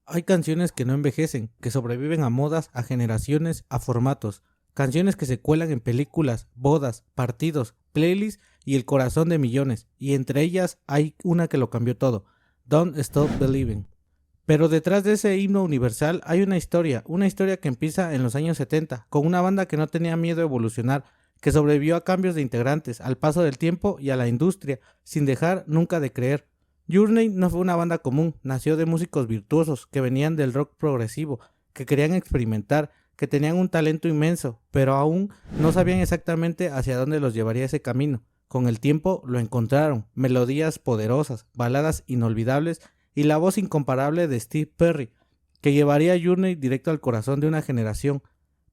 Hay canciones que no envejecen, que sobreviven a modas, a generaciones, a formatos. Canciones que se cuelan en películas, bodas, partidos, playlists y el corazón de millones. Y entre ellas hay una que lo cambió todo, Don't Stop Believing. Pero detrás de ese himno universal hay una historia que empieza en los años 70, con una banda que no tenía miedo a evolucionar, que sobrevivió a cambios de integrantes, al paso del tiempo y a la industria, sin dejar nunca de creer. Journey no fue una banda común, nació de músicos virtuosos que venían del rock progresivo, que querían experimentar, que tenían un talento inmenso, pero aún no sabían exactamente hacia dónde los llevaría ese camino. Con el tiempo lo encontraron, melodías poderosas, baladas inolvidables y la voz incomparable de Steve Perry, que llevaría a Journey directo al corazón de una generación.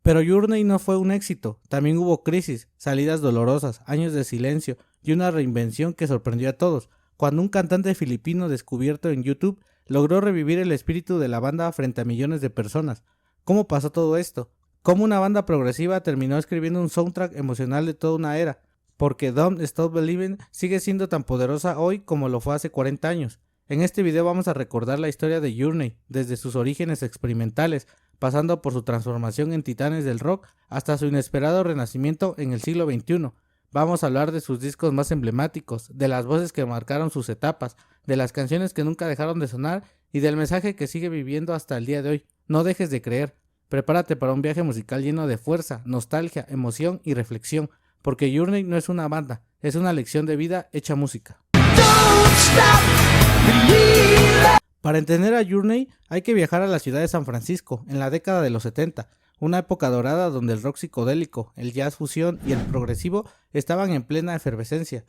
Pero Journey no fue un éxito, también hubo crisis, salidas dolorosas, años de silencio y una reinvención que sorprendió a todos, cuando un cantante filipino descubierto en YouTube logró revivir el espíritu de la banda frente a millones de personas. ¿Cómo pasó todo esto? ¿Cómo una banda progresiva terminó escribiendo un soundtrack emocional de toda una era? Porque Don't Stop Believing sigue siendo tan poderosa hoy como lo fue hace 40 años. En este video vamos a recordar la historia de Journey, desde sus orígenes experimentales, pasando por su transformación en titanes del rock hasta su inesperado renacimiento en el siglo XXI. Vamos a hablar de sus discos más emblemáticos, de las voces que marcaron sus etapas, de las canciones que nunca dejaron de sonar y del mensaje que sigue viviendo hasta el día de hoy. No dejes de creer. Prepárate para un viaje musical lleno de fuerza, nostalgia, emoción y reflexión, porque Journey no es una banda, es una lección de vida hecha música. Para entender a Journey hay que viajar a la ciudad de San Francisco en la década de los 70, una época dorada donde el rock psicodélico, el jazz fusión y el progresivo estaban en plena efervescencia.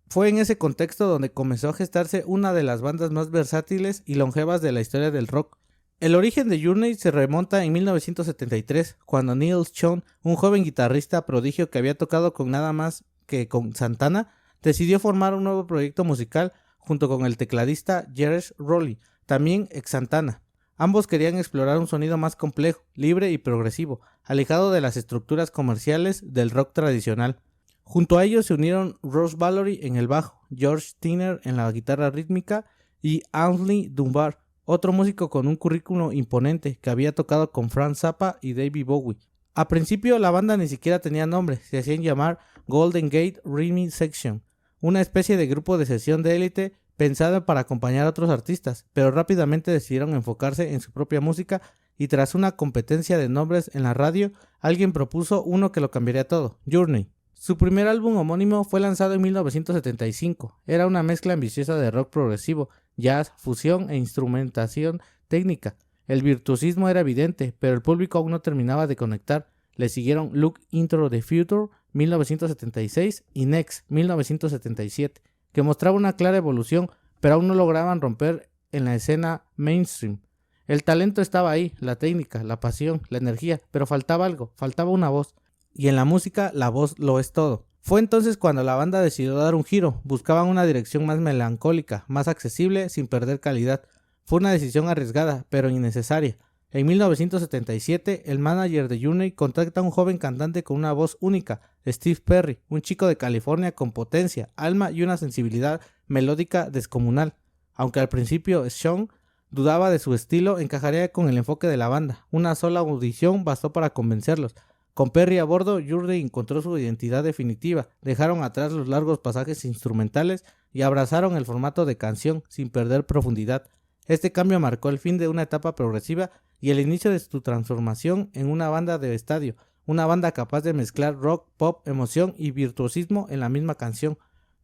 Fue en ese contexto donde comenzó a gestarse una de las bandas más versátiles y longevas de la historia del rock. El origen de Journey se remonta en 1973, cuando Neil Schon, un joven guitarrista prodigio que había tocado con nada más que con Santana, decidió formar un nuevo proyecto musical junto con el tecladista Jerez Rowley, también ex Santana. Ambos querían explorar un sonido más complejo, libre y progresivo, alejado de las estructuras comerciales del rock tradicional. Junto a ellos se unieron Ross Valory en el bajo, George Tiner en la guitarra rítmica y Ainsley Dunbar, otro músico con un currículum imponente que había tocado con Frank Zappa y David Bowie. A principio la banda ni siquiera tenía nombre, se hacían llamar Golden Gate Remix Section, una especie de grupo de sesión de élite pensado para acompañar a otros artistas, pero rápidamente decidieron enfocarse en su propia música y tras una competencia de nombres en la radio, alguien propuso uno que lo cambiaría todo, Journey. Su primer álbum homónimo fue lanzado en 1975, era una mezcla ambiciosa de rock progresivo, jazz, fusión e instrumentación técnica. El virtuosismo era evidente, pero el público aún no terminaba de conectar. Le siguieron Look Into the Future 1976 y Next 1977, que mostraba una clara evolución, pero aún no lograban romper en la escena mainstream. El talento estaba ahí, la técnica, la pasión, la energía, pero faltaba algo, faltaba una voz. Y en la música, la voz lo es todo. Fue entonces cuando la banda decidió dar un giro, buscaban una dirección más melancólica, más accesible, sin perder calidad. Fue una decisión arriesgada, pero innecesaria. En 1977, el manager de Journey contacta a un joven cantante con una voz única, Steve Perry, un chico de California con potencia, alma y una sensibilidad melódica descomunal. Aunque al principio Sean dudaba de su estilo, encajaría con el enfoque de la banda. Una sola audición bastó para convencerlos. Con Perry a bordo, Journey encontró su identidad definitiva, dejaron atrás los largos pasajes instrumentales y abrazaron el formato de canción sin perder profundidad. Este cambio marcó el fin de una etapa progresiva y el inicio de su transformación en una banda de estadio, una banda capaz de mezclar rock, pop, emoción y virtuosismo en la misma canción.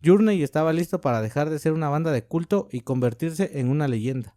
Journey estaba listo para dejar de ser una banda de culto y convertirse en una leyenda.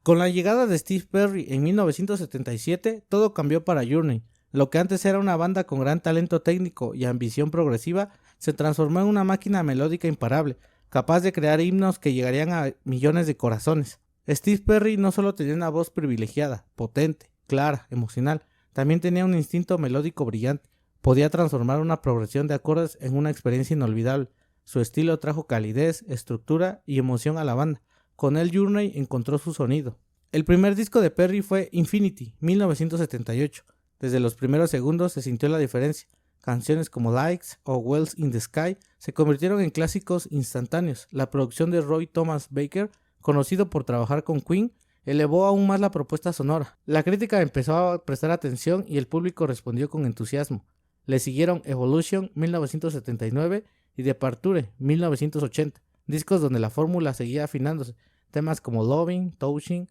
Con la llegada de Steve Perry en 1977, todo cambió para Journey. Lo que antes era una banda con gran talento técnico y ambición progresiva, se transformó en una máquina melódica imparable, capaz de crear himnos que llegarían a millones de corazones. Steve Perry no solo tenía una voz privilegiada, potente, clara, emocional, también tenía un instinto melódico brillante. Podía transformar una progresión de acordes en una experiencia inolvidable. Su estilo trajo calidez, estructura y emoción a la banda. Con él Journey encontró su sonido. El primer disco de Perry fue Infinity, 1978. Desde los primeros segundos se sintió la diferencia. Canciones como Likes o Wells in the Sky se convirtieron en clásicos instantáneos. La producción de Roy Thomas Baker, conocido por trabajar con Queen, elevó aún más la propuesta sonora. La crítica empezó a prestar atención y el público respondió con entusiasmo. Le siguieron Evolution 1979 y Departure 1980, discos donde la fórmula seguía afinándose. Temas como Loving, Touching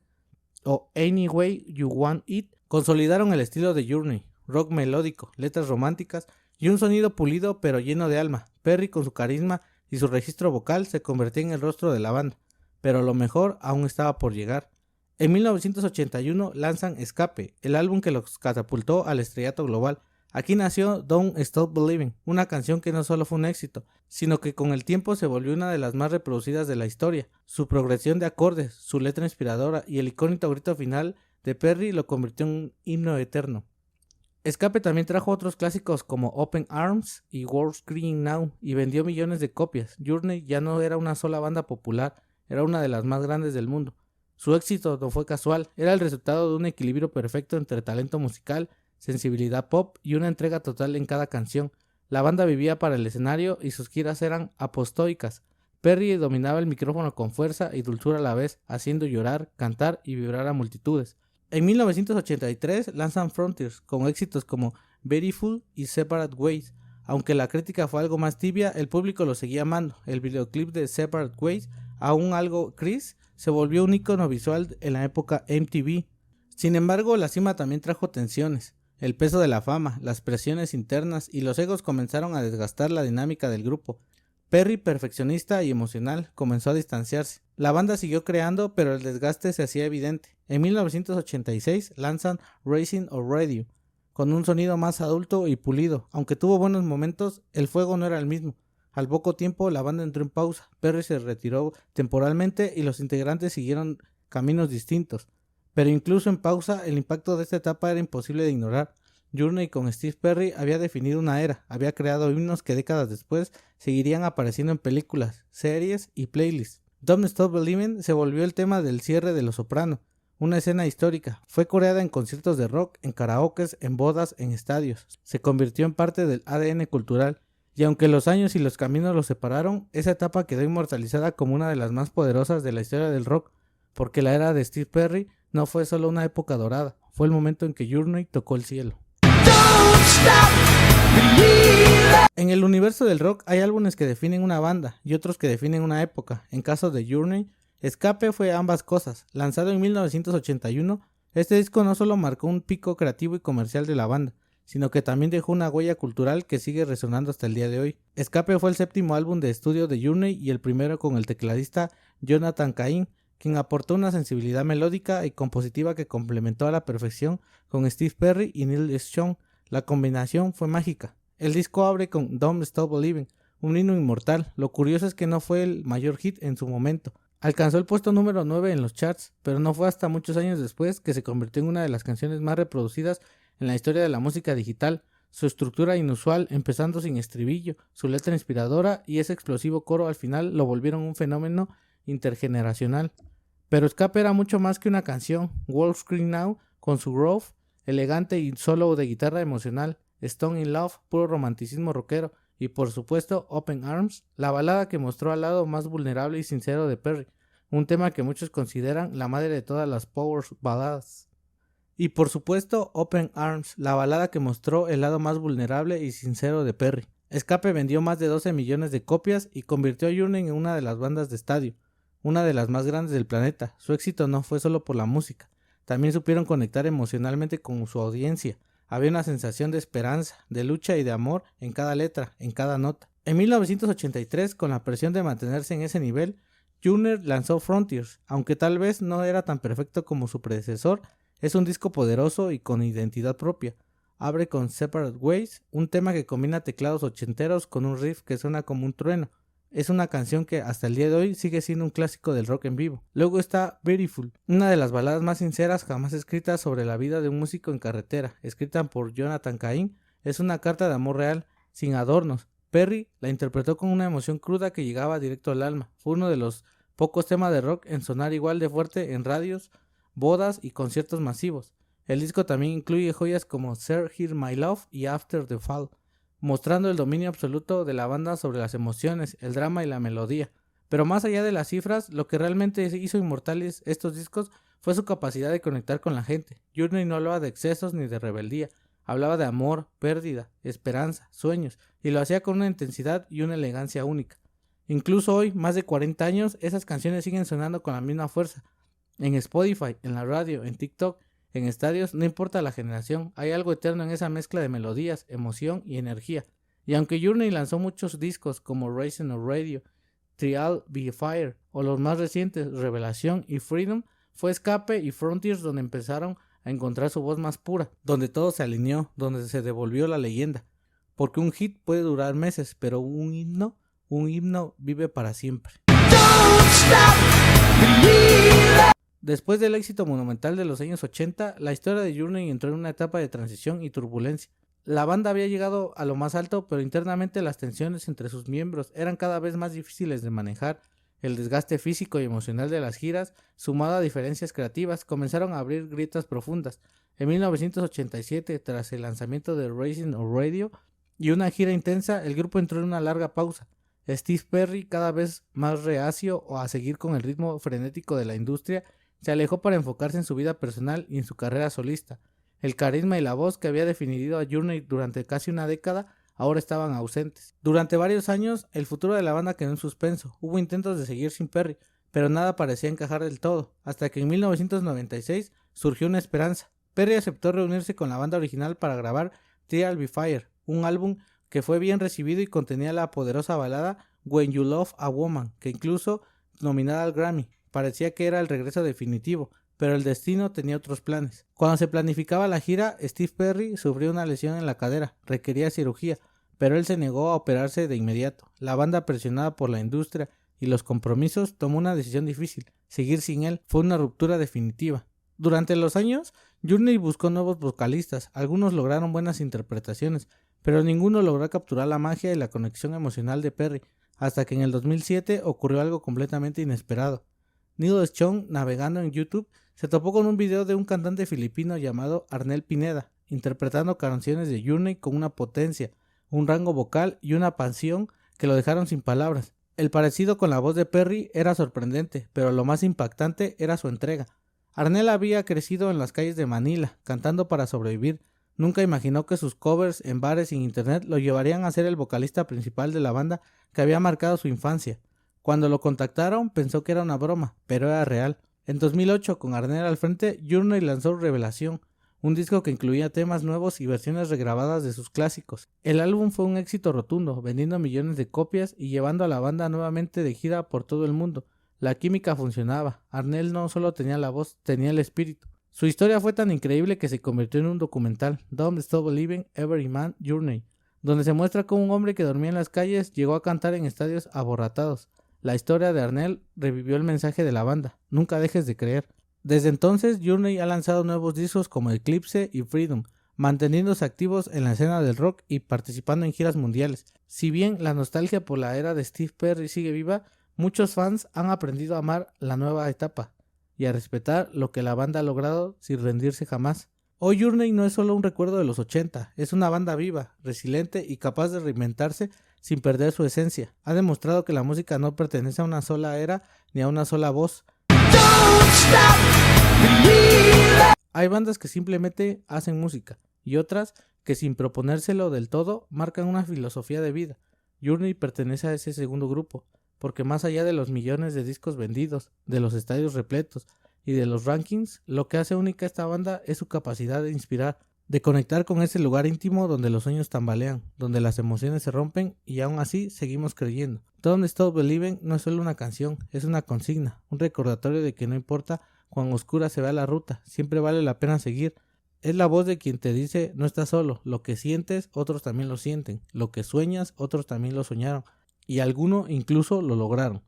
o Any Way You Want It consolidaron el estilo de Journey, rock melódico, letras románticas y un sonido pulido pero lleno de alma. Perry, con su carisma y su registro vocal, se convertía en el rostro de la banda, pero lo mejor aún estaba por llegar. En 1981 lanzan Escape, el álbum que los catapultó al estrellato global. Aquí nació Don't Stop Believing, una canción que no solo fue un éxito, sino que con el tiempo se volvió una de las más reproducidas de la historia. Su progresión de acordes, su letra inspiradora y el icónico grito final de Perry lo convirtió en un himno eterno. Escape también trajo otros clásicos como Open Arms y World Screaming Now y vendió millones de copias. Journey ya no era una sola banda popular, era una de las más grandes del mundo. Su éxito no fue casual, era el resultado de un equilibrio perfecto entre talento musical, sensibilidad pop y una entrega total en cada canción. La banda vivía para el escenario y sus giras eran apostólicas. Perry dominaba el micrófono con fuerza y dulzura a la vez, haciendo llorar, cantar y vibrar a multitudes. En 1983 lanzan Frontiers, con éxitos como Beautiful y Separate Ways. Aunque la crítica fue algo más tibia, el público lo seguía amando. El videoclip de Separate Ways, aún algo gris, se volvió un icono visual en la época MTV. Sin embargo, la cima también trajo tensiones. El peso de la fama, las presiones internas y los egos comenzaron a desgastar la dinámica del grupo. Perry, perfeccionista y emocional, comenzó a distanciarse. La banda siguió creando, pero el desgaste se hacía evidente. En 1986 lanzan Racing or Radio, con un sonido más adulto y pulido. Aunque tuvo buenos momentos, el fuego no era el mismo. Al poco tiempo la banda entró en pausa, Perry se retiró temporalmente y los integrantes siguieron caminos distintos. Pero incluso en pausa, el impacto de esta etapa era imposible de ignorar. Journey con Steve Perry había definido una era, había creado himnos que décadas después seguirían apareciendo en películas, series y playlists. Don't Stop Believing se volvió el tema del cierre de Los Soprano, una escena histórica. Fue coreada en conciertos de rock, en karaokes, en bodas, en estadios. Se convirtió en parte del ADN cultural. Y aunque los años y los caminos los separaron, esa etapa quedó inmortalizada como una de las más poderosas de la historia del rock, porque la era de Steve Perry no fue solo una época dorada, fue el momento en que Journey tocó el cielo. En el universo del rock hay álbumes que definen una banda y otros que definen una época. En caso de Journey, Escape fue ambas cosas. Lanzado en 1981, este disco no solo marcó un pico creativo y comercial de la banda, sino que también dejó una huella cultural que sigue resonando hasta el día de hoy. Escape fue el séptimo álbum de estudio de Journey y el primero con el tecladista Jonathan Cain, quien aportó una sensibilidad melódica y compositiva que complementó a la perfección con Steve Perry y Neil Young. La combinación fue mágica. El disco abre con Don't Stop Believing, un himno inmortal. Lo curioso es que no fue el mayor hit en su momento. Alcanzó el puesto número 9 en los charts, pero no fue hasta muchos años después que se convirtió en una de las canciones más reproducidas en la historia de la música digital. Su estructura inusual, empezando sin estribillo, su letra inspiradora y ese explosivo coro al final lo volvieron un fenómeno intergeneracional. Pero Escape era mucho más que una canción. World Scream Now, con su groove elegante y solo de guitarra emocional, Stone in Love, puro romanticismo rockero, y por supuesto Open Arms, la balada que mostró al lado más vulnerable y sincero de Perry, un tema que muchos consideran la madre de todas las power baladas. Y por supuesto Open Arms, la balada que mostró el lado más vulnerable y sincero de Perry. Escape vendió más de 12 millones de copias y convirtió a Journey en una de las bandas de estadio, una de las más grandes del planeta. Su éxito no fue solo por la música, también supieron conectar emocionalmente con su audiencia. Había una sensación de esperanza, de lucha y de amor en cada letra, en cada nota. En 1983, con la presión de mantenerse en ese nivel, Journey lanzó Frontiers. Aunque tal vez no era tan perfecto como su predecesor, es un disco poderoso y con identidad propia. Abre con Separate Ways, un tema que combina teclados ochenteros con un riff que suena como un trueno. Es una canción que hasta el día de hoy sigue siendo un clásico del rock en vivo. Luego está Beautiful, una de las baladas más sinceras jamás escritas sobre la vida de un músico en carretera, escrita por Jonathan Cain. Es una carta de amor real, sin adornos. Perry la interpretó con una emoción cruda que llegaba directo al alma. Fue uno de los pocos temas de rock en sonar igual de fuerte en radios, bodas y conciertos masivos. El disco también incluye joyas como Sir Hear My Love y After the Fall, mostrando el dominio absoluto de la banda sobre las emociones, el drama y la melodía. Pero más allá de las cifras, lo que realmente hizo inmortales estos discos fue su capacidad de conectar con la gente. Journey no hablaba de excesos ni de rebeldía, hablaba de amor, pérdida, esperanza, sueños, y lo hacía con una intensidad y una elegancia única. Incluso hoy, más de 40 años, esas canciones siguen sonando con la misma fuerza. En Spotify, en la radio, en TikTok, en estadios, no importa la generación, hay algo eterno en esa mezcla de melodías, emoción y energía. Y aunque Journey lanzó muchos discos como Racing on Radio, Trial by Fire o los más recientes Revelación y Freedom, fue Escape y Frontiers donde empezaron a encontrar su voz más pura, donde todo se alineó, donde se devolvió la leyenda. Porque un hit puede durar meses, pero un himno vive para siempre. Después del éxito monumental de los años 80, la historia de Journey entró en una etapa de transición y turbulencia. La banda había llegado a lo más alto, pero internamente las tensiones entre sus miembros eran cada vez más difíciles de manejar. El desgaste físico y emocional de las giras, sumado a diferencias creativas, comenzaron a abrir grietas profundas. En 1987, tras el lanzamiento de Racing on Radio y una gira intensa, el grupo entró en una larga pausa. Steve Perry, cada vez más reacio a seguir con el ritmo frenético de la industria, se alejó para enfocarse en su vida personal y en su carrera solista. El carisma y la voz que había definido a Journey durante casi una década ahora estaban ausentes. Durante varios años, el futuro de la banda quedó en suspenso. Hubo intentos de seguir sin Perry, pero nada parecía encajar del todo, hasta que en 1996 surgió una esperanza. Perry aceptó reunirse con la banda original para grabar Trial by Fire, un álbum que fue bien recibido y contenía la poderosa balada When You Love a Woman, que incluso nominada al Grammy. Parecía que era el regreso definitivo, pero el destino tenía otros planes. Cuando se planificaba la gira, Steve Perry sufrió una lesión en la cadera, requería cirugía, pero él se negó a operarse de inmediato. La banda, presionada por la industria y los compromisos, tomó una decisión difícil. Seguir sin él fue una ruptura definitiva. Durante los años, Journey buscó nuevos vocalistas, algunos lograron buenas interpretaciones, pero ninguno logró capturar la magia y la conexión emocional de Perry, hasta que en el 2007 ocurrió algo completamente inesperado. Neil Strong, navegando en YouTube, se topó con un video de un cantante filipino llamado Arnel Pineda, interpretando canciones de Journey con una potencia, un rango vocal y una pasión que lo dejaron sin palabras. El parecido con la voz de Perry era sorprendente, pero lo más impactante era su entrega. Arnel había crecido en las calles de Manila, cantando para sobrevivir. Nunca imaginó que sus covers en bares y en internet lo llevarían a ser el vocalista principal de la banda que había marcado su infancia. Cuando lo contactaron pensó que era una broma, pero era real. En 2008, con Arnel al frente, Journey lanzó Revelación, un disco que incluía temas nuevos y versiones regrabadas de sus clásicos. El álbum fue un éxito rotundo, vendiendo millones de copias y llevando a la banda nuevamente de gira por todo el mundo. La química funcionaba. Arnel no solo tenía la voz, tenía el espíritu. Su historia fue tan increíble que se convirtió en un documental, Don't Stop Believing Every Man Journey, donde se muestra cómo un hombre que dormía en las calles llegó a cantar en estadios abarrotados. La historia de Arnel revivió el mensaje de la banda, nunca dejes de creer. Desde entonces, Journey ha lanzado nuevos discos como Eclipse y Freedom, manteniéndose activos en la escena del rock y participando en giras mundiales. Si bien la nostalgia por la era de Steve Perry sigue viva, muchos fans han aprendido a amar la nueva etapa y a respetar lo que la banda ha logrado sin rendirse jamás. Hoy Journey no es solo un recuerdo de los 80, es una banda viva, resiliente y capaz de reinventarse sin perder su esencia. Ha demostrado que la música no pertenece a una sola era ni a una sola voz. Hay bandas que simplemente hacen música y otras que sin proponérselo del todo marcan una filosofía de vida. Journey pertenece a ese segundo grupo, porque más allá de los millones de discos vendidos, de los estadios repletos y de los rankings, lo que hace única a esta banda es su capacidad de inspirar, de conectar con ese lugar íntimo donde los sueños tambalean, donde las emociones se rompen y aún así seguimos creyendo. Don't Stop Believing no es solo una canción, es una consigna, un recordatorio de que no importa cuán oscura se vea la ruta, siempre vale la pena seguir. Es la voz de quien te dice no estás solo, lo que sientes otros también lo sienten, lo que sueñas otros también lo soñaron y algunos incluso lo lograron.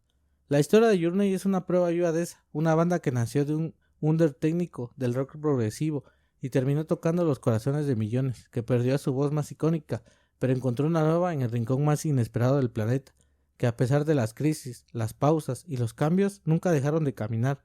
La historia de Journey es una prueba viva de esa, una banda que nació de un under técnico del rock progresivo y terminó tocando los corazones de millones, que perdió a su voz más icónica, pero encontró una nueva en el rincón más inesperado del planeta, que a pesar de las crisis, las pausas y los cambios, nunca dejaron de caminar.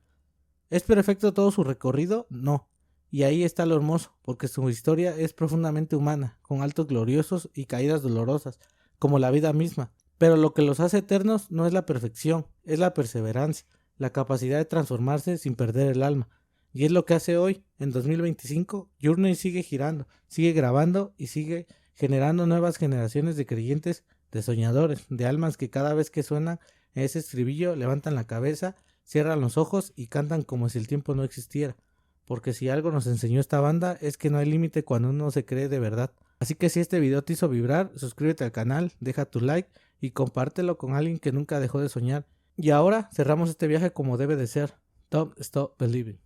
¿Es perfecto todo su recorrido? No. Y ahí está lo hermoso, porque su historia es profundamente humana, con altos gloriosos y caídas dolorosas, como la vida misma. Pero lo que los hace eternos no es la perfección, es la perseverancia, la capacidad de transformarse sin perder el alma. Y es lo que hace hoy, en 2025, Journey sigue girando, sigue grabando y sigue generando nuevas generaciones de creyentes, de soñadores, de almas que cada vez que suenan ese estribillo levantan la cabeza, cierran los ojos y cantan como si el tiempo no existiera. Porque si algo nos enseñó esta banda es que no hay límite cuando uno se cree de verdad. Así que si este video te hizo vibrar, suscríbete al canal, deja tu like y compártelo con alguien que nunca dejó de soñar. Y ahora cerramos este viaje como debe de ser. Don't Stop Believing.